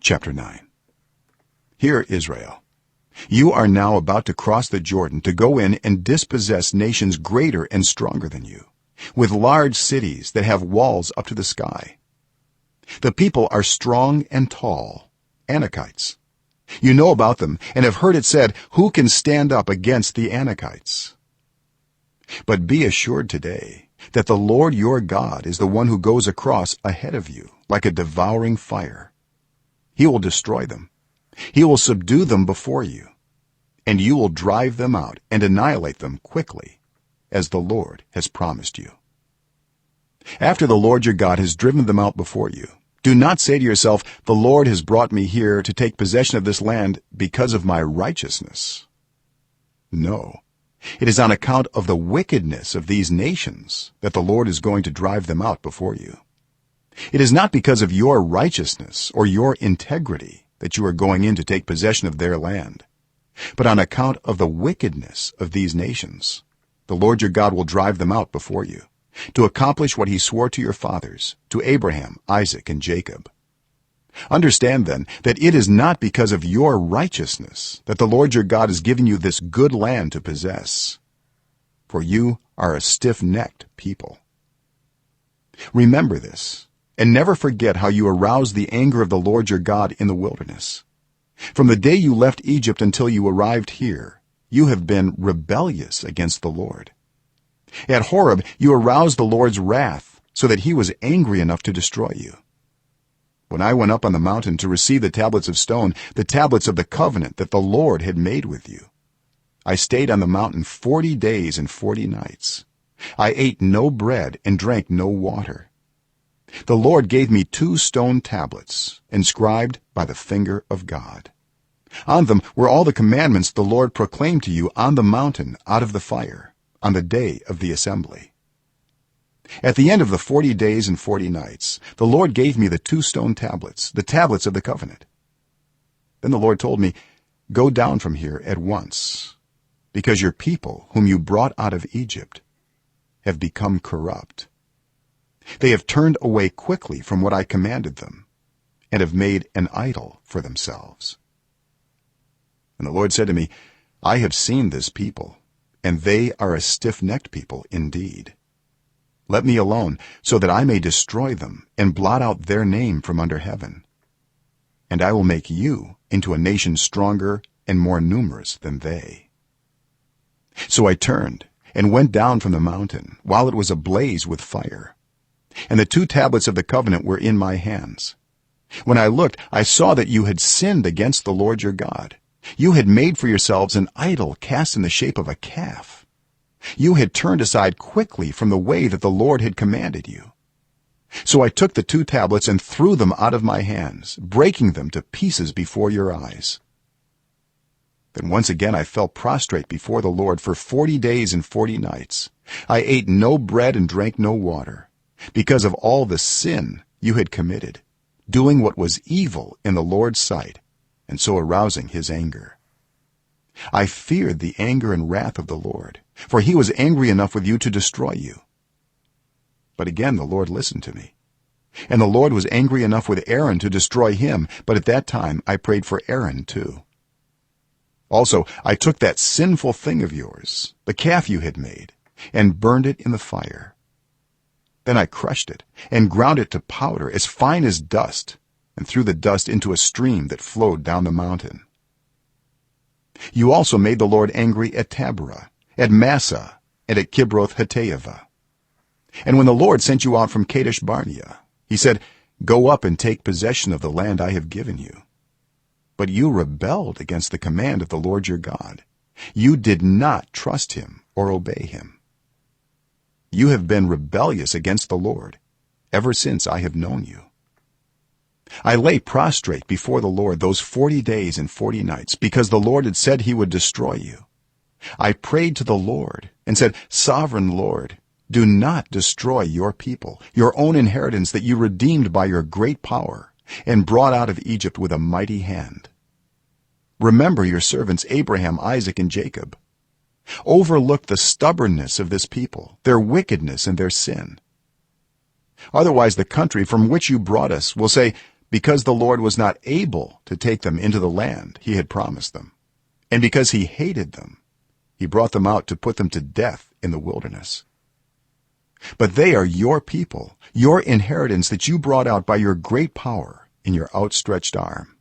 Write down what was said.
Chapter 9. Hear, Israel, you are now about to cross the Jordan to go in and dispossess nations greater and stronger than you, with large cities that have walls up to the sky. The people are strong and tall, Anakites. You know about them and have heard it said, who can stand up against the Anakites? But be assured today that the Lord your God is the one who goes across ahead of you like a devouring fire. He will destroy them. He will subdue them before you, and you will drive them out and annihilate them quickly, as the Lord has promised you. After the Lord your God has driven them out before you, do not say to yourself, the Lord has brought me here to take possession of this land because of my righteousness. No, it is on account of the wickedness of these nations that the Lord is going to drive them out before you. It is not because of your righteousness or your integrity that you are going in to take possession of their land, but on account of the wickedness of these nations. The Lord your God will drive them out before you, to accomplish what he swore to your fathers, to Abraham, Isaac, and Jacob. Understand then that it is not because of your righteousness that the Lord your God has given you this good land to possess, for you are a stiff-necked people. Remember this, and never forget how you aroused the anger of the Lord your God in the wilderness. From the day you left Egypt until you arrived here, you have been rebellious against the Lord. At Horeb you aroused the Lord's wrath so that he was angry enough to destroy you. When I went up on the mountain to receive the tablets of stone, the tablets of the covenant that the Lord had made with you, I stayed on the mountain 40 days and 40 nights. I ate no bread and drank no water. The Lord gave me 2 stone tablets inscribed by the finger of God. On them were all the commandments the Lord proclaimed to you on the mountain out of the fire on the day of the assembly. At the end of the 40 days and 40 nights the Lord gave me the 2 stone tablets, the tablets of the covenant. Then the Lord told me, go down from here at once, because your people whom you brought out of Egypt have become corrupt. They have turned away quickly from what I commanded them and have made an idol for themselves. And the Lord said to me, I have seen this people, and they are a stiff-necked people indeed. Let me alone so that I may destroy them and blot out their name from under heaven, and I will make you into a nation stronger and more numerous than they. So I turned and went down from the mountain while it was ablaze with fire, and the 2 tablets of the covenant were in my hands. When I looked, I saw that you had sinned against the Lord your God. You had made for yourselves an idol cast in the shape of a calf. You had turned aside quickly from the way that the Lord had commanded you. So I took the 2 tablets and threw them out of my hands, breaking them to pieces before your eyes. Then once again I fell prostrate before the Lord for 40 days and 40 nights. I ate no bread and drank no water, because of all the sin you had committed, doing what was evil in the Lord's sight, and so arousing his anger. I feared the anger and wrath of the Lord, for he was angry enough with you to destroy you. But again the Lord listened to me, and the Lord was angry enough with Aaron to destroy him, but at that time I prayed for Aaron too. Also I took that sinful thing of yours, the calf you had made, and burned it in the fire. Then I crushed it and ground it to powder as fine as dust, and threw the dust into a stream that flowed down the mountain. You also made the Lord angry at Taberah, at Massah, and at Kibroth-Hattaavah. And when the Lord sent you out from Kadesh Barnea, he said, go up and take possession of the land I have given you. But you rebelled against the command of the Lord your God. You did not trust him or obey him. You have been rebellious against the Lord ever since I have known you. I lay prostrate before the Lord those 40 days and 40 nights because the Lord had said he would destroy you. I prayed to the Lord and said, Sovereign Lord, do not destroy your people, your own inheritance that you redeemed by your great power and brought out of Egypt with a mighty hand. Remember your servants Abraham, Isaac, and Jacob. Overlook the stubbornness of this people, their wickedness and their sin. Otherwise the country from which you brought us will say, because the Lord was not able to take them into the land he had promised them, and because he hated them, he brought them out to put them to death in the wilderness. But they are your people, your inheritance that you brought out by your great power in your outstretched arm.